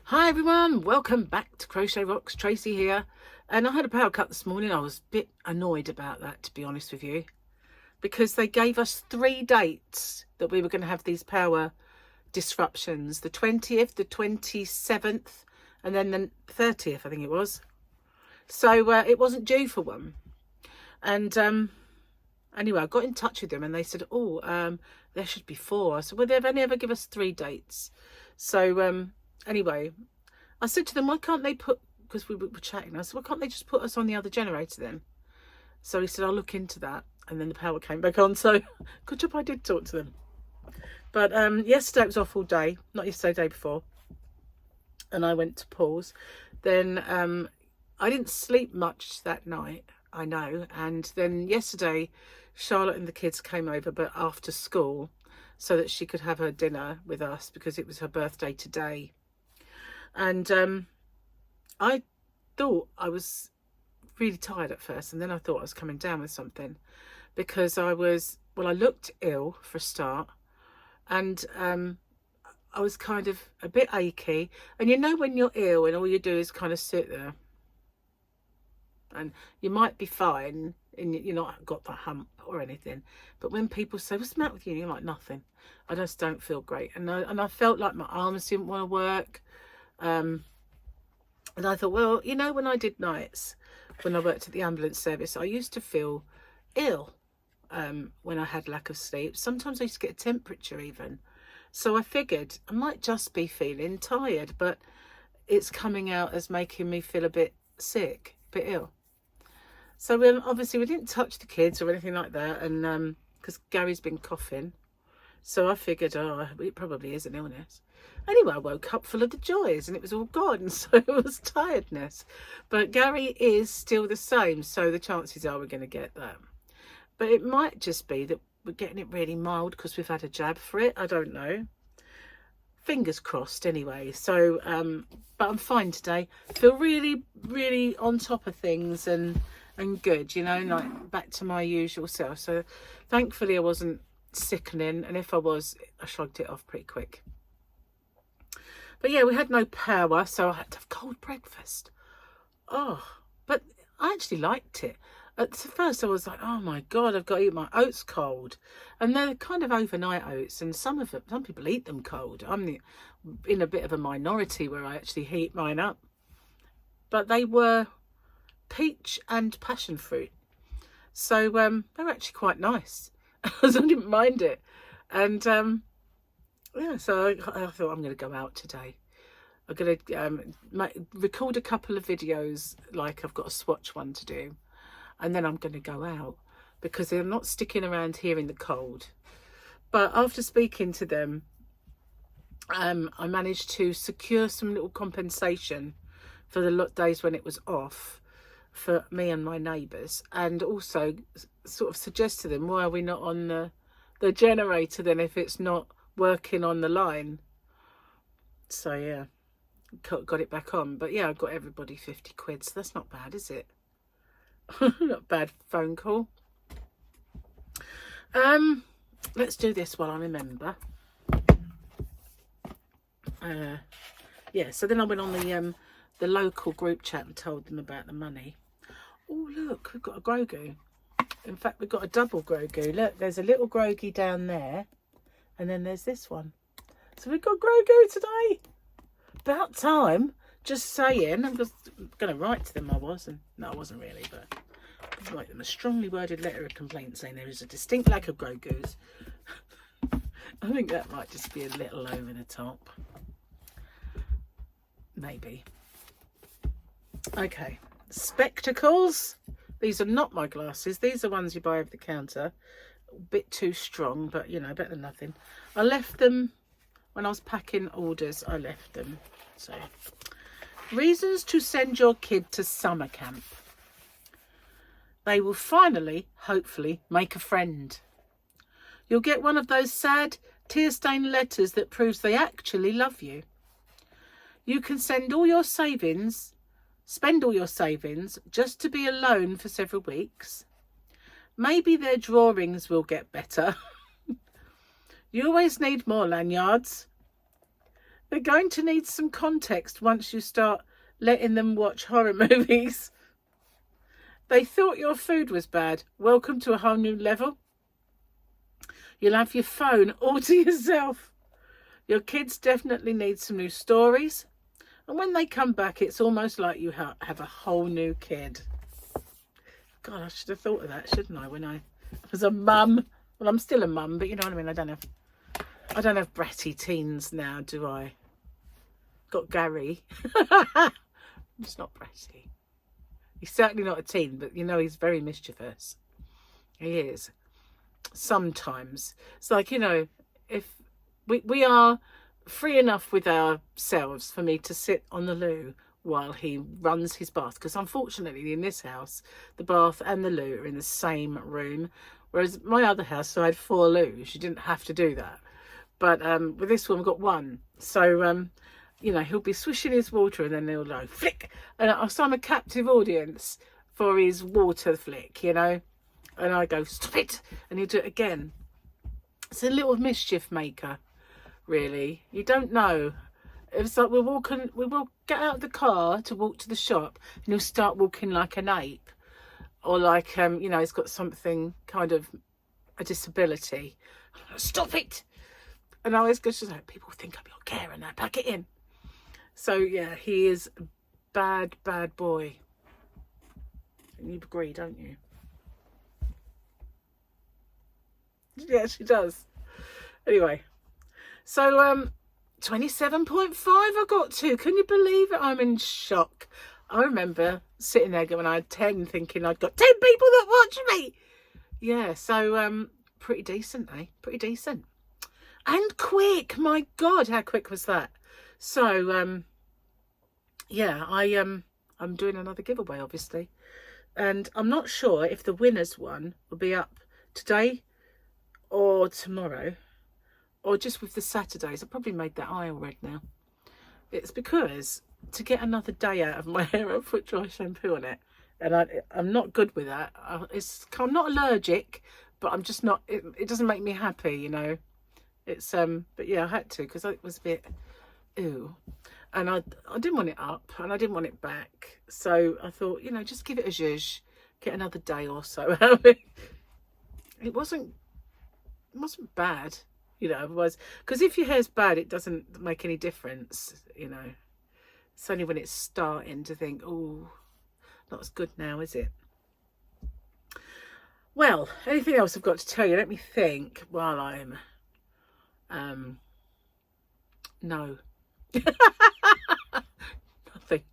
Hi everyone, welcome back to Crochet Rocks. Tracy here, and I had a power cut this morning. I was a bit annoyed about that, to be honest with you, because they gave us 3 dates that we were going to have these power disruptions: the 20th, the 27th, and then the 30th, I think it was. So it wasn't due for one. And anyway, I got in touch with them and they said, there should be 4. I said, well, they've only ever give us 3 dates. So anyway, I said to them, why can't they put, because we were chatting, I said, why can't they just put us on the other generator then? So he said, I'll look into that. And then the power came back on. So good job I did talk to them. But yesterday it was off all day, not yesterday, the day before. And I went to Paul's. Then I didn't sleep much that night, I know. And then yesterday, Charlotte and the kids came over, but after school, so that she could have her dinner with us because it was her birthday today. And I thought I was really tired at first, and then I thought I was coming down with something because I looked ill for a start, and I was kind of a bit achy. And you know when you're ill and all you do is kind of sit there, and you might be fine and you're not got the hump or anything, but when people say, what's the matter with you? And you're like, nothing, I just don't feel great. And I felt like my arms didn't want to work. And I thought, well, you know, when I did nights, when I worked at the ambulance service, I used to feel ill when I had lack of sleep. Sometimes I used to get a temperature even. So I figured I might just be feeling tired, but it's coming out as making me feel a bit sick, a bit ill. So obviously we didn't touch the kids or anything like that, and because Gary's been coughing. So I figured, it probably is an illness. Anyway, I woke up full of the joys and it was all gone. So it was tiredness. But Gary is still the same. So the chances are we're going to get that. But it might just be that we're getting it really mild because we've had a jab for it. I don't know. Fingers crossed anyway. So, but I'm fine today. Feel really, really on top of things and good, you know, like back to my usual self. So thankfully I wasn't sickening, and if I was, I shrugged it off pretty quick. But yeah, we had no power, so I had to have cold breakfast. But I actually liked it. At first I was like, oh my god, I've got to eat my oats cold, and they're kind of overnight oats, and some people eat them cold. I'm in a bit of a minority where I actually heat mine up, but they were peach and passion fruit, so they were actually quite nice. So I didn't mind it. And yeah, so I thought I'm going to go out today. I'm going to record a couple of videos, like I've got a swatch one to do, and then I'm going to go out because they're not sticking around here in the cold. But after speaking to them, I managed to secure some little compensation for the days when it was off for me and my neighbours, and also sort of suggest to them, why are we not on the generator then if it's not working on the line? So yeah, got it back on. But yeah, I got everybody 50 quid, so that's not bad, is it? Not a bad phone call. Let's do this while I remember. Yeah, so then I went on the local group chat and told them about the money. Oh look, we've got a Grogu. In fact, we've got a double Grogu. Look, there's a little Grogu down there, and then there's this one. So we've got Grogu today. About time. Just saying. I'm just going to write to them. No, I wasn't really, but I'll write them a strongly worded letter of complaint saying there is a distinct lack of Grogus. I think that might just be a little over the top. Maybe. Okay. Spectacles. These are not my glasses. These are ones you buy over the counter. A bit too strong, but you know, better than nothing. I left them when I was packing orders. I left them. So, reasons to send your kid to summer camp. They will finally, hopefully, make a friend. You'll get one of those sad, tear-stained letters that proves they actually love you. You can spend all your savings just to be alone for several weeks. Maybe their drawings will get better. You always need more lanyards. They're going to need some context once you start letting them watch horror movies. They thought your food was bad. Welcome to a whole new level. You'll have your phone all to yourself. Your kids definitely need some new stories. And when they come back, it's almost like you have a whole new kid. God, I should have thought of that, shouldn't I, when I was a mum? Well, I'm still a mum, but you know what I mean? I don't have bratty teens now, do I? Got Gary. He's not bratty. He's certainly not a teen, but you know, he's very mischievous. He is. Sometimes. It's like, you know, if we are free enough with ourselves for me to sit on the loo while he runs his bath, because unfortunately in this house the bath and the loo are in the same room, whereas my other house, so I had 4 loos, you didn't have to do that, but with this one we've got one. So you know, he'll be swishing his water and then he'll go flick, and so I'm a captive audience for his water flick, you know, and I go stop it and he'll do it again. It's a little mischief maker, really. You don't know. It's like we will get out of the car to walk to the shop and he'll start walking like an ape, or like you know, he's got something, kind of a disability. Stop it. And I always go, just like, people think I'm your carer now, pack it in. So yeah, he is a bad boy. And you agree, don't you? Yeah, she does. Anyway, so 27.5 I got to. Can you believe it? I'm in shock. I remember sitting there when I had 10 thinking I'd got 10 people that watch me. Yeah, so pretty decent, eh? Pretty decent. And quick. My God, how quick was that? So yeah, I'm doing another giveaway, obviously. And I'm not sure if the winner's one will be up today or tomorrow, or just with the Saturdays. I probably made that eye all red now. It's because to get another day out of my hair, I put dry shampoo on it, and I'm not good with that. I'm not allergic, but I'm just not. It doesn't make me happy, you know. It's but yeah, I had to, because it was a bit ew, and I didn't want it up and I didn't want it back. So I thought, you know, just give it a zhuzh, get another day or so. It wasn't bad. You know, otherwise, because if your hair's bad, it doesn't make any difference, you know. It's only when it's starting to think, oh, not as good now, is it? Well, anything else I've got to tell you? Let me think while I'm, no. Nothing.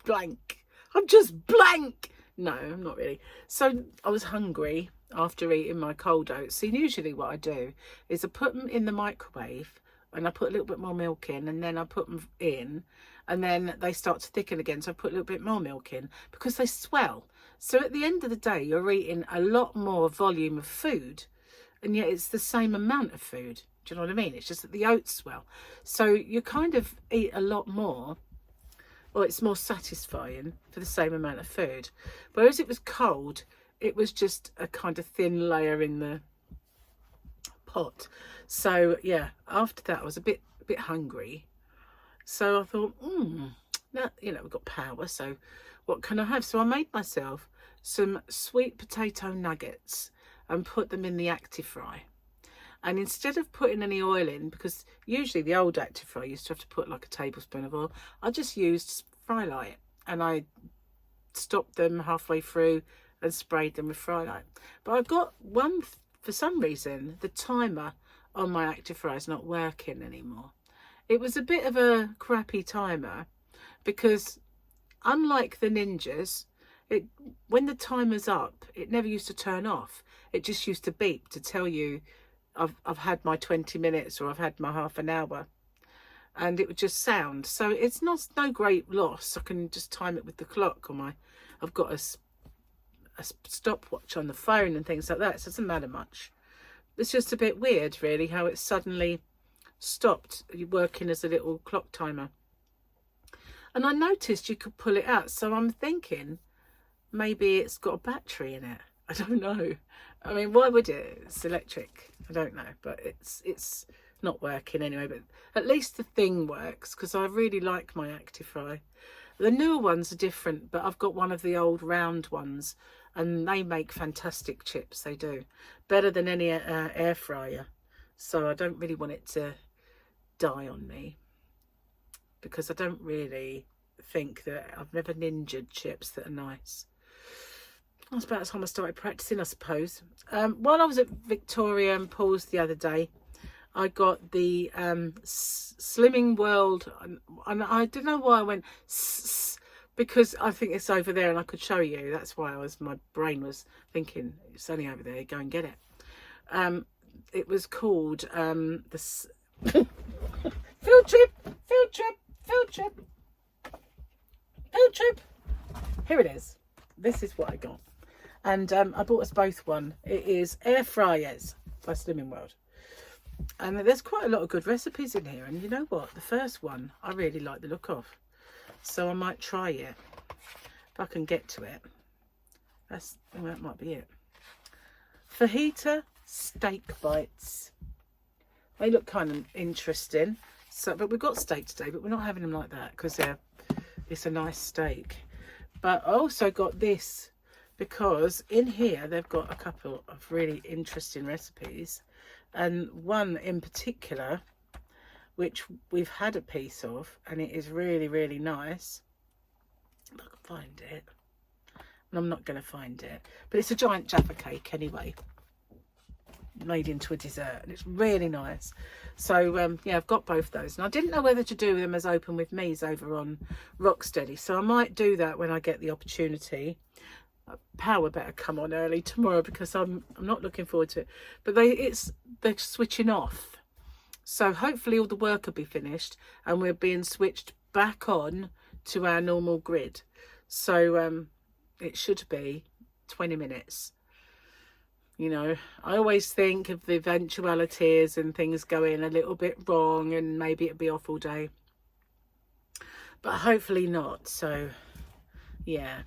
Blank. I'm just blank. No, I'm not really. So I was hungry after eating my cold oats. So usually what I do is I put them in the microwave and I put a little bit more milk in, and then I put them in, and then they start to thicken again, so I put a little bit more milk in because they swell. So at the end of the day, you're eating a lot more volume of food, and yet it's the same amount of food. Do you know what I mean? It's just that the oats swell, so you kind of eat a lot more, or it's more satisfying for the same amount of food. Whereas it was cold, it was just a kind of thin layer in the pot. So yeah, after that I was a bit hungry, so I thought, now, you know, we've got power, so what can I have? So I made myself some sweet potato nuggets and put them in the Actifry. And instead of putting any oil in, because usually the old Actifry used to have to put like a tablespoon of oil, I just used Frylight, and I stopped them halfway through and sprayed them with Frylight. But I've got one, for some reason, the timer on my Actifry is not working anymore. It was a bit of a crappy timer, because unlike the Ninjas, when the timer's up, it never used to turn off. It just used to beep to tell you I've had my 20 minutes or I've had my half an hour, and it would just sound. So it's no great loss. I can just time it with the clock, or I've got a stopwatch on the phone and things like that, so it doesn't matter much. It's just a bit weird, really, how it suddenly stopped working as a little clock timer. And I noticed you could pull it out, so I'm thinking maybe it's got a battery in it. I don't know. I mean, why would it? It's electric. I don't know, but it's not working anyway, but at least the thing works, because I really like my Actifry. The newer ones are different, but I've got one of the old round ones, and they make fantastic chips. They do better than any air fryer. So I don't really want it to die on me, because I don't really think that I've never ninjaed chips that are nice. That's about the time I started practicing, I suppose. While I was at Victoria and Paul's the other day, I got the Slimming World, and I don't know why I went because I think it's over there and I could show you. That's why my brain was thinking it's only over there, go and get it. It was called the field trip. Here it is. This is what I got, and I bought us both one. It is Air Fryers by Slimming World. And there's quite a lot of good recipes in here, and you know what, the first one I really like the look of, so I might try it if I can get to it. That might be it. Fajita steak bites. They look kind of interesting. So, but we've got steak today, but we're not having them like that because it's a nice steak. But I also got this because in here they've got a couple of really interesting recipes. And one in particular, which we've had a piece of, and it is really, really nice. If I can find it. And I'm not going to find it. But it's a giant Jaffa cake anyway. Made into a dessert. And it's really nice. So, yeah, I've got both those. And I didn't know whether to do them as open with me's over on Rocksteady. So I might do that when I get the opportunity. Power better come on early tomorrow because I'm not looking forward to it. But they're switching off, so hopefully all the work will be finished and we're being switched back on to our normal grid. So it should be 20 minutes. You know, I always think of the eventualities and things going a little bit wrong and maybe it'll be off all day, but hopefully not. So yeah.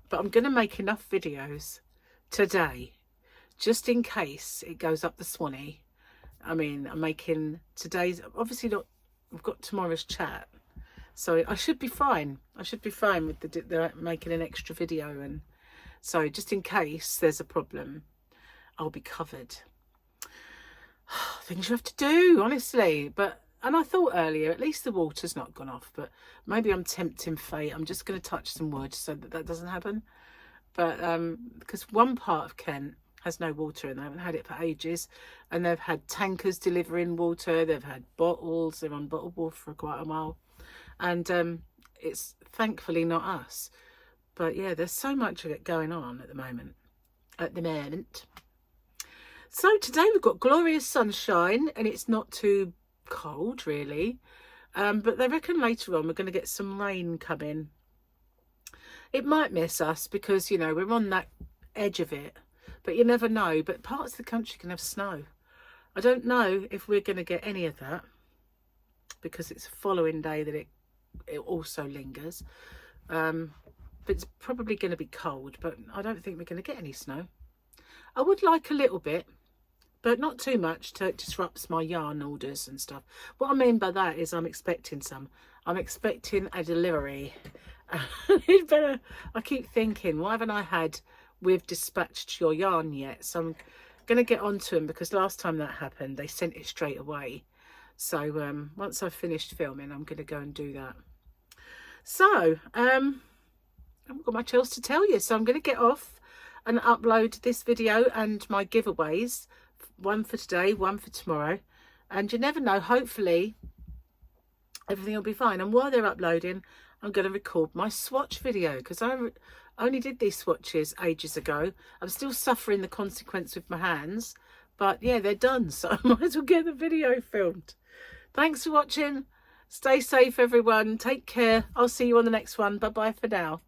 But I'm going to make enough videos today, just in case it goes up the Swanee. I mean, I'm making today's, obviously not, we've got tomorrow's chat. So I should be fine. I should be fine with the making an extra video. And so just in case there's a problem, I'll be covered. Things you have to do, honestly. And I thought earlier, at least the water's not gone off, but maybe I'm tempting fate. I'm just going to touch some wood so that doesn't happen. But because one part of Kent has no water and they haven't had it for ages, and they've had tankers delivering water, they've had bottles, they're on bottled water for quite a while, and it's thankfully not us. But yeah, there's so much of it going on at the moment. So today we've got glorious sunshine, and it's not too cold really, but they reckon later on we're going to get some rain coming. It might miss us because, you know, we're on that edge of it, but you never know. But parts of the country can have snow. I don't know if we're going to get any of that because it's the following day that it also lingers, but it's probably going to be cold. But I don't think we're going to get any snow. I would like a little bit, but not too much to disrupt my yarn orders and stuff. What I mean by that is I'm expecting some. I'm expecting a delivery. I keep thinking, why haven't I had "we've dispatched your yarn" yet? So I'm going to get onto them because last time that happened, they sent it straight away. So once I've finished filming, I'm going to go and do that. So I haven't got much else to tell you. So I'm going to get off and upload this video and my giveaways. One for today, one for tomorrow, and you never know, hopefully everything will be fine. And while they're uploading, I'm going to record my swatch video because I only did these swatches ages ago. I'm still suffering the consequence with my hands, but yeah, they're done, so I might as well get the video filmed. Thanks for watching. Stay safe, everyone. Take care. I'll see you on the next one. Bye bye for now.